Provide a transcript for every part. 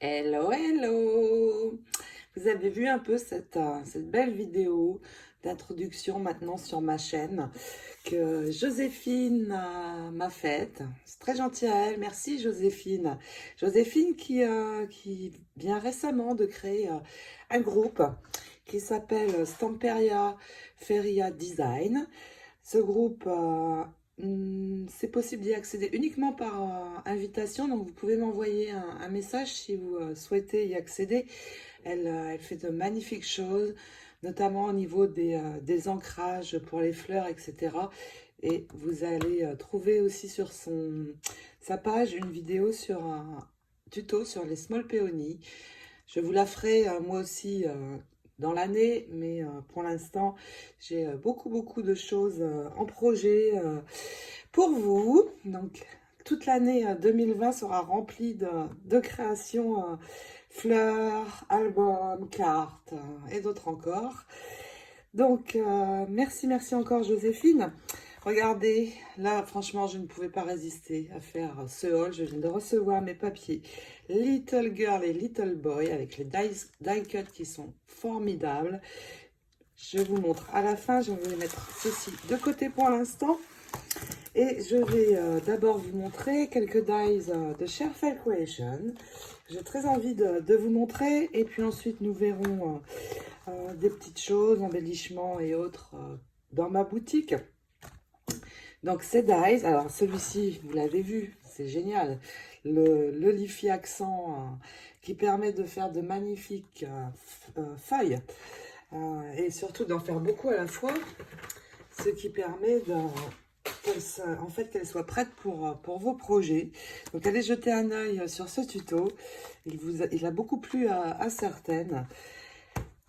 Hello, hello! Vous avez vu un peu cette belle vidéo d'introduction maintenant sur ma chaîne que Joséphine m'a faite. C'est très gentil à elle. Merci Joséphine. Joséphine qui vient récemment de créer un groupe qui s'appelle Stamperia Feria Design. Ce groupe, c'est possible d'y accéder uniquement par invitation, donc vous pouvez m'envoyer un message si vous souhaitez y accéder. Elle fait de magnifiques choses, notamment au niveau des ancrages pour les fleurs, etc. Et vous allez trouver aussi sur sa page une vidéo sur un tuto sur les small peonies. Je vous la ferai moi aussi dans l'année, mais pour l'instant, j'ai beaucoup de choses en projet pour vous. Donc, toute l'année 2020 sera remplie de créations fleurs, albums, cartes et d'autres encore. Donc, merci encore Joséphine. Regardez, là, franchement, je ne pouvais pas résister à faire ce haul. Je viens de recevoir mes papiers Little Girl et Little Boy avec les die cuts qui sont formidables. Je vous montre à la fin. Je vais mettre ceci de côté pour l'instant. Et je vais d'abord vous montrer quelques dies de Sherfell Creation. J'ai très envie de vous montrer. Et puis ensuite, nous verrons des petites choses, embellissements et autres dans ma boutique. Donc, ces dies, alors celui-ci, vous l'avez vu, c'est génial. Le Leafy accent qui permet de faire de magnifiques feuilles et surtout d'en faire beaucoup à la fois, ce qui permet qu'elle soit prête pour vos projets. Donc, allez jeter un œil sur ce tuto. Il a beaucoup plu à certaines.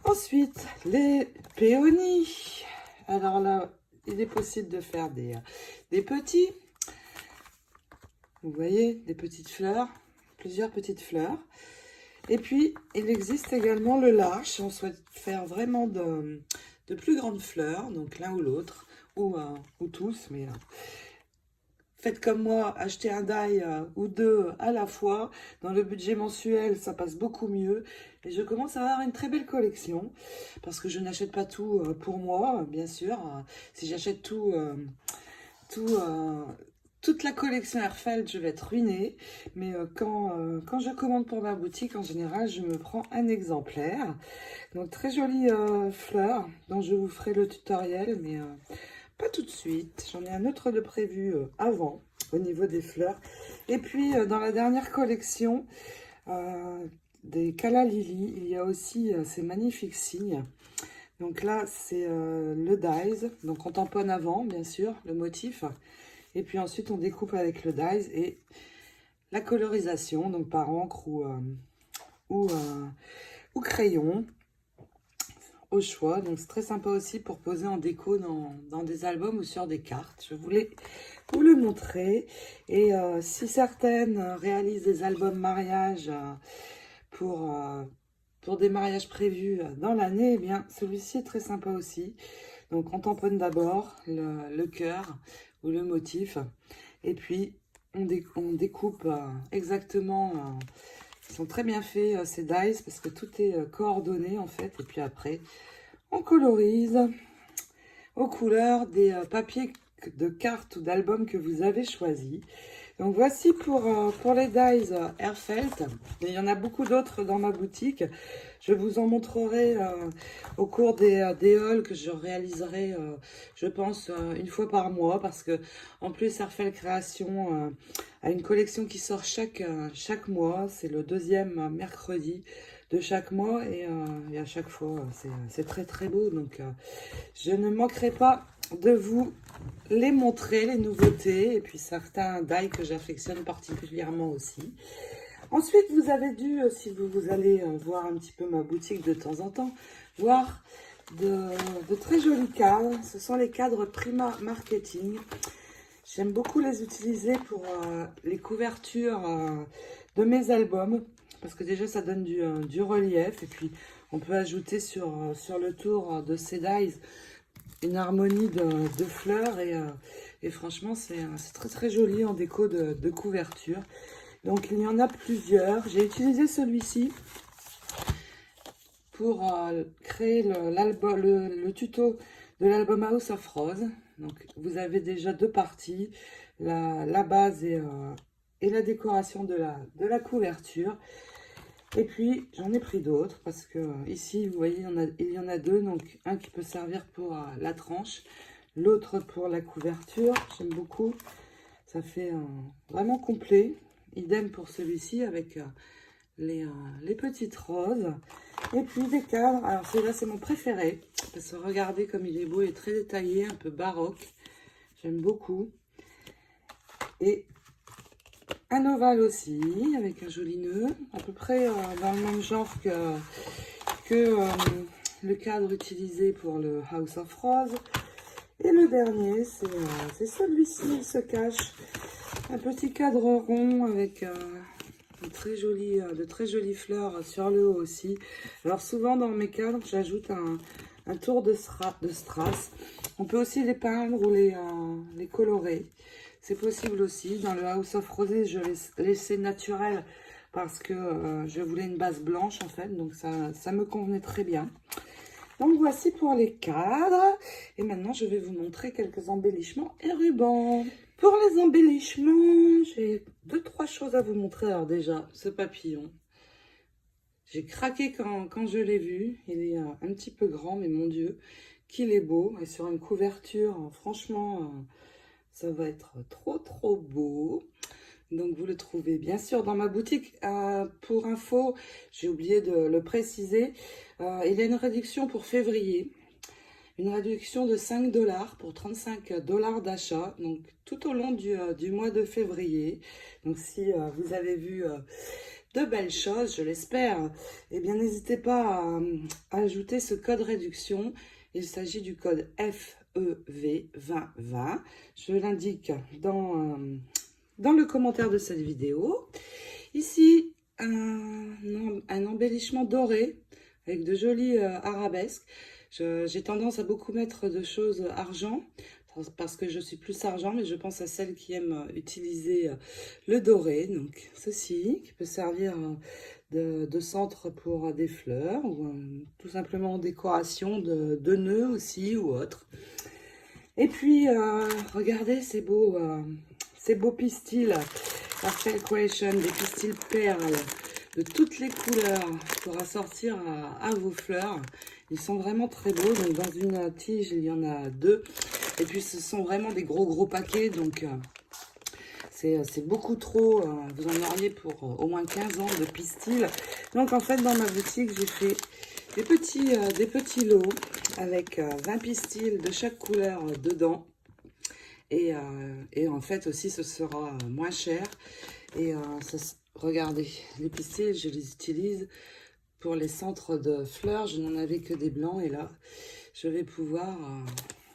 Ensuite, les péonies. Alors là, il est possible de faire des petits. Vous voyez, des petites fleurs, plusieurs petites fleurs. Et puis, il existe également le large, si on souhaite faire vraiment de plus grandes fleurs, donc l'un ou l'autre, ou tous, mais faites comme moi, achetez un die ou deux à la fois. Dans le budget mensuel, ça passe beaucoup mieux. Et je commence à avoir une très belle collection, parce que je n'achète pas tout pour moi, bien sûr. Si j'achète toute la collection Airfeld, je vais être ruinée. Mais quand je commande pour ma boutique, en général, je me prends un exemplaire. Donc, très jolie fleur, dont je vous ferai le tutoriel, mais pas tout de suite. J'en ai un autre de prévu avant, au niveau des fleurs. Et puis, dans la dernière collection des Calla Lily, il y a aussi ces magnifiques signes. Donc là, c'est le dies. Donc, on tamponne avant, bien sûr, le motif. Et puis ensuite, on découpe avec le dies et la colorisation, donc par encre ou crayon, au choix. Donc c'est très sympa aussi pour poser en déco dans des albums ou sur des cartes. Je voulais vous le montrer. Et si certaines réalisent des albums mariage pour des mariages prévus dans l'année, eh bien celui-ci est très sympa aussi. Donc on tamponne d'abord le cœur ou le motif. Et puis on découpe exactement. Ils sont très bien faits ces dies parce que tout est coordonné en fait. Et puis après, on colorise aux couleurs des papiers de cartes ou d'albums que vous avez choisis. Donc voici pour les dies Airfelt. Il y en a beaucoup d'autres dans ma boutique. Je vous en montrerai au cours des hauls que je réaliserai, je pense, une fois par mois. Parce que en plus, Airfelt Création a une collection qui sort chaque mois. C'est le deuxième mercredi de chaque mois. Et à chaque fois, c'est très beau. Donc, je ne manquerai pas de vous les montrer, les nouveautés, et puis certains dies que j'affectionne particulièrement aussi. Ensuite, vous avez dû, si vous allez voir un petit peu ma boutique de temps en temps, voir de très jolis cadres. Ce sont les cadres Prima Marketing. J'aime beaucoup les utiliser pour les couvertures de mes albums, parce que déjà ça donne du relief, et puis on peut ajouter sur le tour de ces dies une harmonie de fleurs et franchement c'est très joli en déco de couverture. Donc il y en a plusieurs. J'ai utilisé celui-ci pour créer le tuto de l'album House of Rose. Donc vous avez déjà deux parties, la base et la décoration de la couverture. Et puis j'en ai pris d'autres parce que ici vous voyez il y en a deux, donc un qui peut servir pour la tranche, l'autre pour la couverture. J'aime beaucoup, ça fait vraiment complet. Idem pour celui-ci avec les petites roses. Et puis des cadres, alors celui-là c'est mon préféré parce que regardez comme il est beau et très détaillé, un peu baroque, j'aime beaucoup. Et un ovale aussi avec un joli nœud, à peu près dans le même genre que le cadre utilisé pour le House of Rose. Et le dernier c'est celui-ci, il se cache, un petit cadre rond avec de très jolies fleurs sur le haut aussi. Alors souvent dans mes cadres, j'ajoute un tour de strass. On peut aussi les peindre ou les colorer. C'est possible aussi. Dans le House of Rosé, je l'ai laissé naturel parce que je voulais une base blanche en fait. Donc ça me convenait très bien. Donc voici pour les cadres. Et maintenant, je vais vous montrer quelques embellissements et rubans. Pour les embellissements, j'ai 2-3 choses à vous montrer. Alors déjà, ce papillon. J'ai craqué quand je l'ai vu. Il est un petit peu grand, mais mon Dieu, qu'il est beau. Et sur une couverture, franchement, ça va être trop beau. Donc vous le trouvez bien sûr dans ma boutique. Pour info, j'ai oublié de le préciser, il y a une réduction pour février. Une réduction de 5 $ pour 35 $ d'achat, donc tout au long du mois de février. Donc si vous avez vu de belles choses, je l'espère, eh bien n'hésitez pas à ajouter ce code réduction. Il s'agit du code FEV2020. Je l'indique dans le commentaire de cette vidéo. Ici, un embellissement doré avec de jolis arabesques. J'ai tendance à beaucoup mettre de choses argent parce que je suis plus argent, mais je pense à celles qui aiment utiliser le doré. Donc ceci qui peut servir de centre pour des fleurs ou tout simplement en décoration de nœuds aussi ou autre. Et puis regardez ces beaux pistils Pastel Creation, des pistils perles de toutes les couleurs pour assortir à vos fleurs. Ils sont vraiment très beaux. Donc dans une tige, il y en a 2. Et puis ce sont vraiment des gros paquets. Donc c'est beaucoup trop. Vous en auriez pour au moins 15 ans de pistils. Donc en fait dans ma boutique, j'ai fait des petits lots avec 20 pistils de chaque couleur dedans. Et en fait aussi ce sera moins cher. Et regardez, les pistils, je les utilise pour les centres de fleurs. Je n'en avais que des blancs et là, je vais pouvoir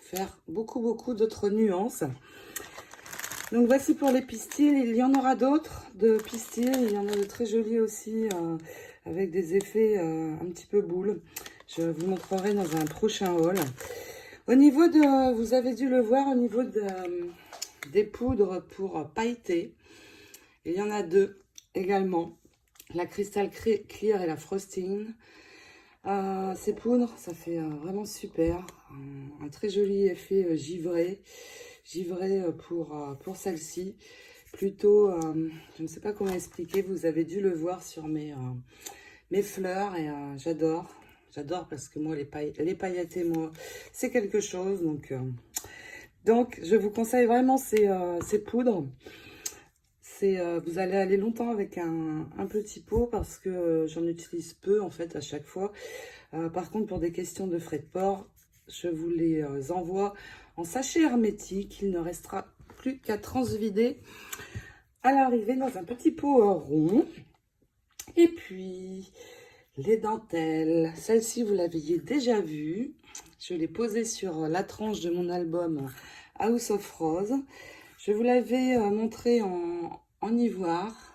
faire beaucoup d'autres nuances. Donc voici pour les pistils. Il y en aura d'autres de pistils. Il y en a de très jolis aussi avec des effets un petit peu boule. Je vous montrerai dans un prochain haul. Au niveau de, vous avez dû le voir, au niveau des poudres pour pailleter, il y en a 2 également, la Crystal Clear et la Frosting. Ces poudres, ça fait vraiment super, un très joli effet givré pour celle-ci. Plutôt, je ne sais pas comment expliquer, vous avez dû le voir sur mes fleurs et j'adore. J'adore parce que moi, les paillettes et moi, c'est quelque chose. Donc, je vous conseille vraiment ces poudres. Vous allez aller longtemps avec un petit pot parce que j'en utilise peu en fait à chaque fois. Par contre, pour des questions de frais de port, je vous les envoie en sachet hermétique. Il ne restera plus qu'à transvider à l'arrivée dans un petit pot rond. Et puis, les dentelles. Celle-ci, vous l'aviez déjà vue. Je l'ai posée sur la tranche de mon album House of Rose. Je vous l'avais montré en ivoire.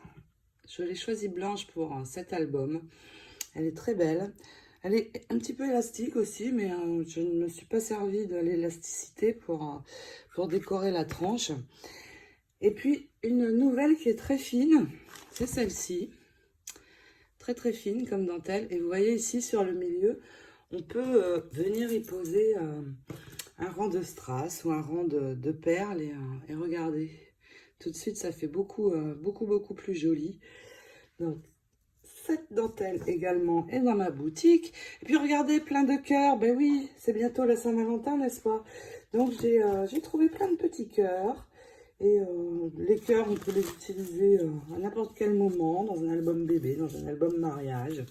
Je l'ai choisie blanche pour cet album. Elle est très belle. Elle est un petit peu élastique aussi, mais je ne me suis pas servi de l'élasticité pour décorer la tranche. Et puis, une nouvelle qui est très fine, c'est celle-ci. Très très fine comme dentelle. Et vous voyez ici sur le milieu, on peut venir y poser un rang de strass ou un rang de perles. Et regardez, tout de suite, ça fait beaucoup plus joli. Donc, cette dentelle également est dans ma boutique. Et puis regardez, plein de cœurs. Ben oui, c'est bientôt la Saint-Valentin, n'est-ce pas? Donc j'ai trouvé plein de petits cœurs. Et les cœurs, on peut les utiliser à n'importe quel moment, dans un album bébé, dans un album mariage.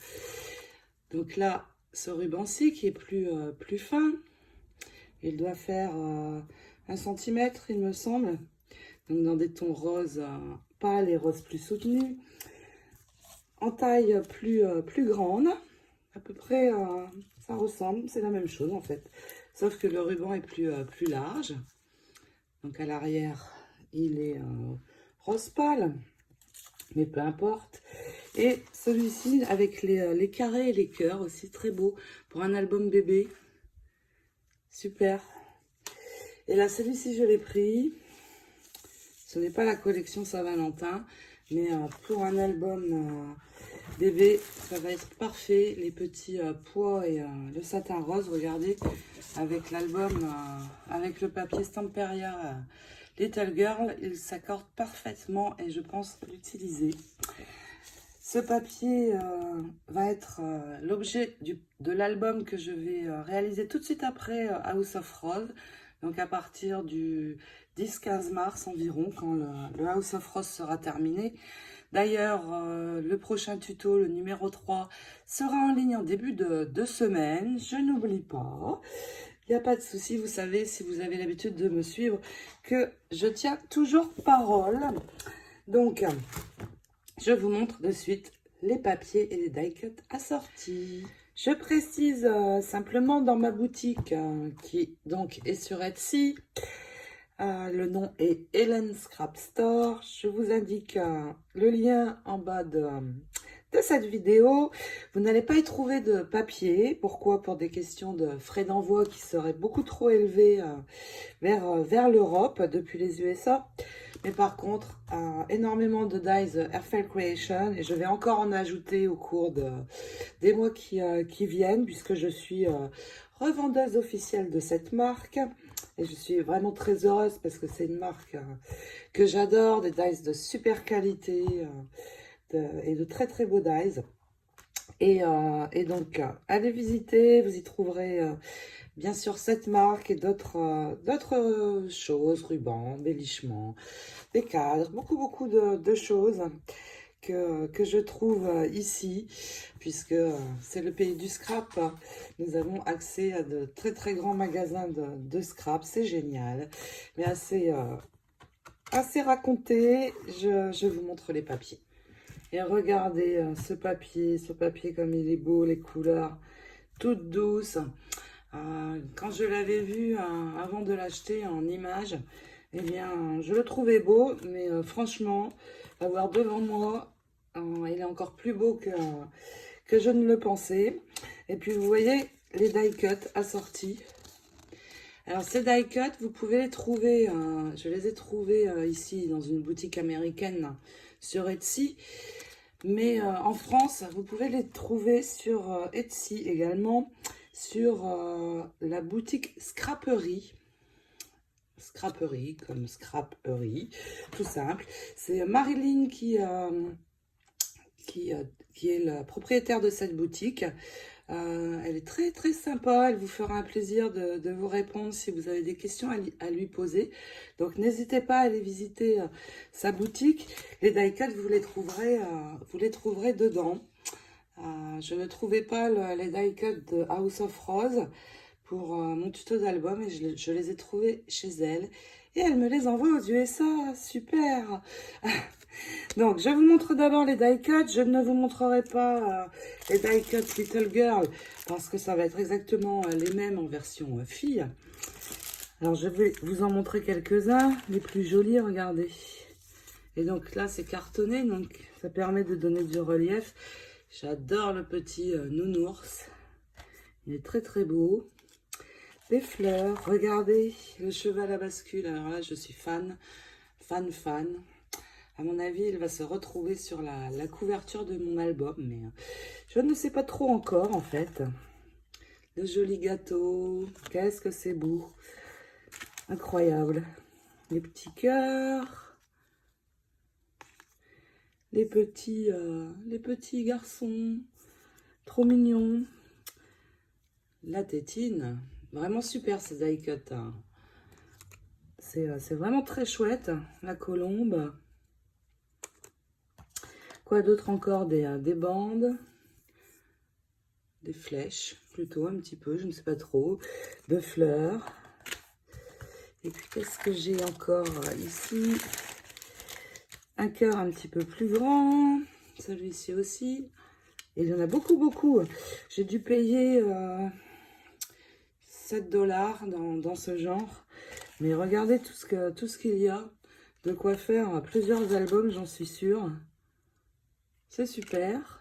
Donc là, ce ruban-ci qui est plus fin, il doit faire 1 centimètre, il me semble. Donc dans des tons roses pâles et roses plus soutenus. En taille plus grande, à peu près, ça ressemble, c'est la même chose en fait. Sauf que le ruban est plus large. Donc à l'arrière, il est rose pâle, mais peu importe. Et celui-ci avec les carrés et les cœurs aussi, très beau pour un album bébé. Super. Et là, celui-ci, je l'ai pris. Ce n'est pas la collection Saint-Valentin, mais pour un album bébé, ça va être parfait. Les petits pois et le satin rose, regardez, avec l'album, avec le papier Stamperia Little Girl, il s'accorde parfaitement et je pense l'utiliser. Ce papier va être l'objet de l'album que je vais réaliser tout de suite après House of Rose. Donc à partir du 10-15 mars environ, quand le House of Rose sera terminé. D'ailleurs, le prochain tuto, le numéro 3, sera en ligne en début de semaine. Je n'oublie pas. Il n'y a pas de souci, vous savez, si vous avez l'habitude de me suivre, que je tiens toujours parole. Donc, je vous montre de suite les papiers et les die cuts assortis. Je précise simplement dans ma boutique, qui donc est sur Etsy, le nom est Helen Scrap Store. Je vous indique le lien en bas de cette vidéo. Vous n'allez pas y trouver de papier. Pourquoi? Pour des questions de frais d'envoi qui seraient beaucoup trop élevés vers l'Europe depuis les USA. Mais par contre, énormément de dies Airfile Creation. Et je vais encore en ajouter au cours des mois qui viennent, puisque je suis revendeuse officielle de cette marque. Et je suis vraiment très heureuse parce que c'est une marque que j'adore, des dies de super qualité et de très très beaux dies. Et donc, allez visiter, vous y trouverez bien sûr cette marque et d'autres choses, rubans, embellissements, des cadres, beaucoup de choses que je trouve ici, puisque c'est le pays du scrap. Nous avons accès à de très très grands magasins de scrap, c'est génial, mais assez raconté. Je vous montre les papiers. Et regardez ce papier comme il est beau, les couleurs toutes douces. Quand je l'avais vu avant de l'acheter en image, eh bien, je le trouvais beau, mais franchement, l'avoir devant moi, il est encore plus beau que je ne le pensais. Et puis, vous voyez les die cuts assortis. Alors, ces die cuts, vous pouvez les trouver, je les ai trouvés ici dans une boutique américaine sur Etsy. Mais en France, vous pouvez les trouver sur Etsy également, sur la boutique Scraperie. Scraperie, comme Scraperie, tout simple. C'est Marilyn qui est la propriétaire de cette boutique. Elle est très très sympa, elle vous fera un plaisir de vous répondre si vous avez des questions à lui poser. Donc n'hésitez pas à aller visiter sa boutique. Les die cuts, vous les trouverez dedans. Je ne trouvais pas les die cuts de House of Rose pour mon tuto d'album et je les ai trouvés chez elle. Et elle me les envoie aux USA, super. Donc, je vous montre d'abord les die cuts. Je ne vous montrerai pas les die cuts Little Girl parce que ça va être exactement les mêmes en version fille. Alors, je vais vous en montrer quelques-uns, les plus jolis, regardez. Et donc là, c'est cartonné, donc ça permet de donner du relief. J'adore le petit nounours. Il est très très beau. Des fleurs, regardez, le cheval à bascule. Alors là, je suis fan fan. À mon avis, il va se retrouver sur la couverture de mon album, mais je ne sais pas trop encore en fait. Le joli gâteau, qu'est-ce que c'est beau. Incroyable. Les petits cœurs. Les petits garçons. Trop mignons. La tétine. Vraiment super ces die cuts. Hein. C'est vraiment très chouette. La colombe. Quoi d'autre encore? Des bandes. Des flèches, plutôt un petit peu, je ne sais pas trop. De fleurs. Et puis qu'est-ce que j'ai encore ici? Un cœur un petit peu plus grand. Celui-ci aussi. Et il y en a beaucoup. J'ai dû payer 7 $ dans ce genre. Mais regardez tout ce qu'il y a. De quoi faire plusieurs albums, j'en suis sûre. C'est super.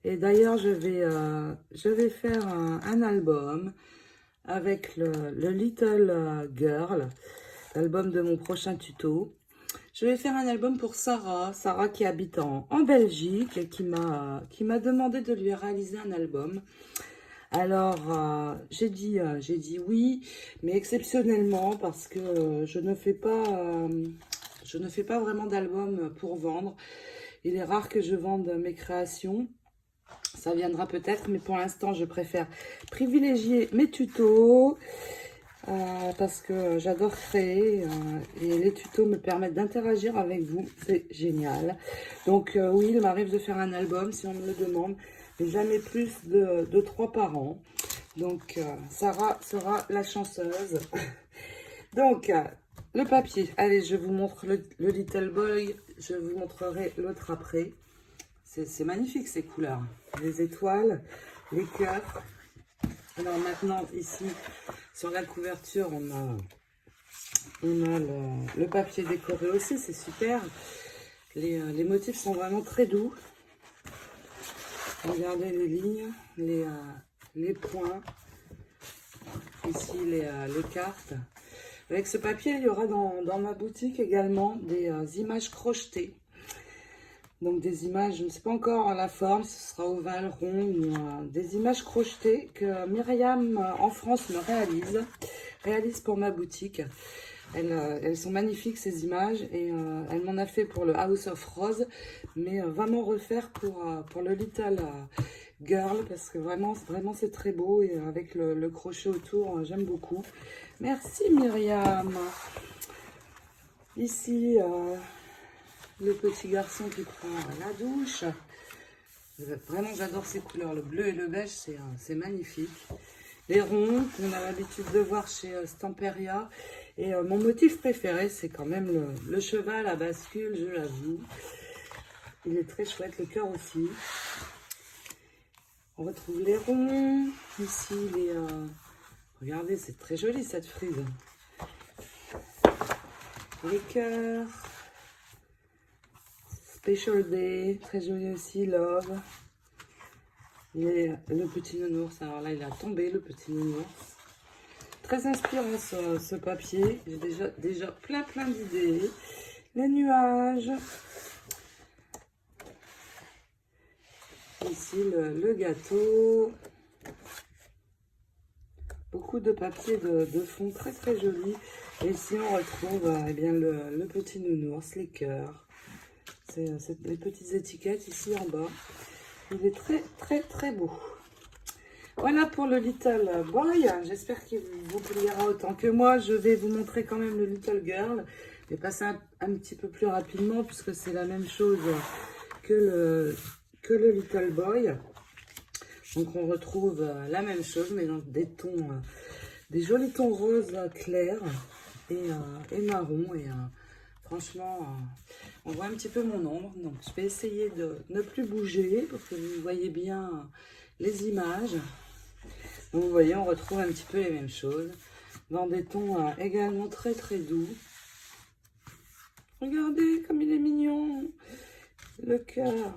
Et d'ailleurs, je vais faire un album avec le Little Girl, l'album de mon prochain tuto. Je vais faire un album pour Sarah qui habite en Belgique et qui m'a demandé de lui réaliser un album. Alors, j'ai dit oui, mais exceptionnellement parce que je ne fais pas vraiment d'album pour vendre. Il est rare que je vende mes créations. Ça viendra peut-être, mais pour l'instant, je préfère privilégier mes tutos parce que j'adore créer et les tutos me permettent d'interagir avec vous. C'est génial. Donc oui, il m'arrive de faire un album si on me le demande, mais jamais plus de 3 par an. Donc Sarah sera la chanceuse. Donc le papier. Allez, je vous montre le Little Boy. Je vous montrerai l'autre après. C'est magnifique ces couleurs. Les étoiles, les cœurs. Alors maintenant, ici, sur la couverture, on a le papier décoré aussi. C'est super. Les motifs sont vraiment très doux. Regardez les lignes, les points. Ici, les cartes. Avec ce papier, il y aura dans ma boutique également des images crochetées. Donc des images, je ne sais pas encore la forme, ce sera ovale, rond, ou des images crochetées que Myriam en France me réalise pour ma boutique. Elles sont magnifiques ces images et elle m'en a fait pour le House of Rose, mais va m'en refaire pour le Little Girl parce que vraiment c'est très beau et avec le crochet autour, j'aime beaucoup. Merci Myriam. Ici, le petit garçon qui prend la douche. Vraiment, j'adore ces couleurs. Le bleu et le beige, c'est magnifique. Les ronds qu'on a l'habitude de voir chez Stamperia. Et mon motif préféré, c'est quand même le cheval à bascule, je l'avoue. Il est très chouette, le cœur aussi. On retrouve les ronds. Ici, regardez, c'est très joli cette frise. Les cœurs. Special Day, très joli aussi, Love. Et le petit nounours, alors là il a tombé le petit nounours. Très inspirant ce papier, j'ai déjà plein d'idées. Les nuages. Ici le gâteau. Beaucoup de papier de fond très joli. Et ici on retrouve eh bien, le petit nounours, les cœurs. C'est les petites étiquettes ici en bas. Il est très beau. Voilà pour le Little Boy. J'espère qu'il vous plaira autant que moi. Je vais vous montrer quand même le Little Girl. Je vais passer un petit peu plus rapidement puisque c'est la même chose que le Little Boy. Donc on retrouve la même chose mais dans des tons, des jolis tons roses clairs et marron. Et franchement, on voit un petit peu mon ombre. Donc je vais essayer de ne plus bouger pour que vous voyez bien les images. Donc vous voyez, on retrouve un petit peu les mêmes choses. Dans des tons également très doux. Regardez comme il est mignon. Le cœur.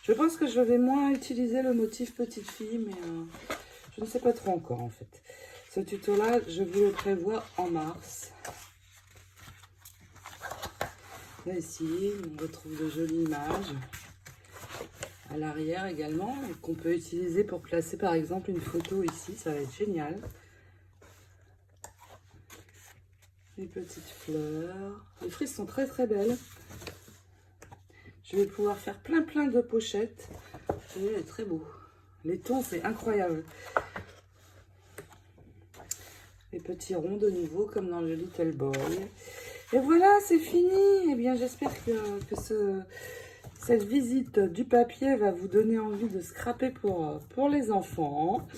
Je pense que je vais moins utiliser le motif petite fille, mais je ne sais pas trop encore en fait. Ce tuto-là, je vous le prévois en mars. Là, ici, on retrouve de jolies images. À l'arrière également, qu'on peut utiliser pour placer par exemple une photo ici, ça va être génial. Les petites fleurs. Les frises sont très très belles. Je vais pouvoir faire plein de pochettes. C'est très beau. Les tons, c'est incroyable. Les petits ronds de nouveau, comme dans le Little Boy. Et voilà, c'est fini. Eh bien, j'espère que cette visite du papier va vous donner envie de scraper pour les enfants.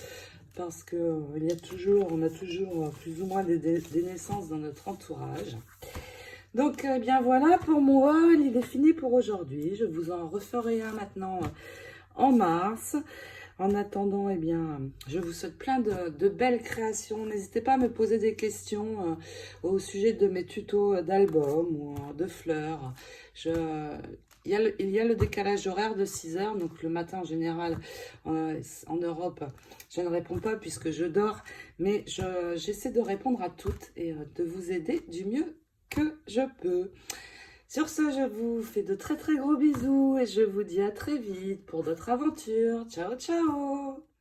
Parce que on a toujours plus ou moins des naissances dans notre entourage. Donc, eh bien voilà, pour moi, il est fini pour aujourd'hui. Je vous en referai un maintenant en mars. En attendant, eh bien, je vous souhaite plein de belles créations. N'hésitez pas à me poser des questions au sujet de mes tutos d'albums ou de fleurs. Il y a le décalage horaire de 6 heures, donc le matin en général en Europe, je ne réponds pas puisque je dors, mais j'essaie de répondre à toutes et de vous aider du mieux que je peux. Sur ce, je vous fais de très gros bisous et je vous dis à très vite pour d'autres aventures. Ciao, ciao!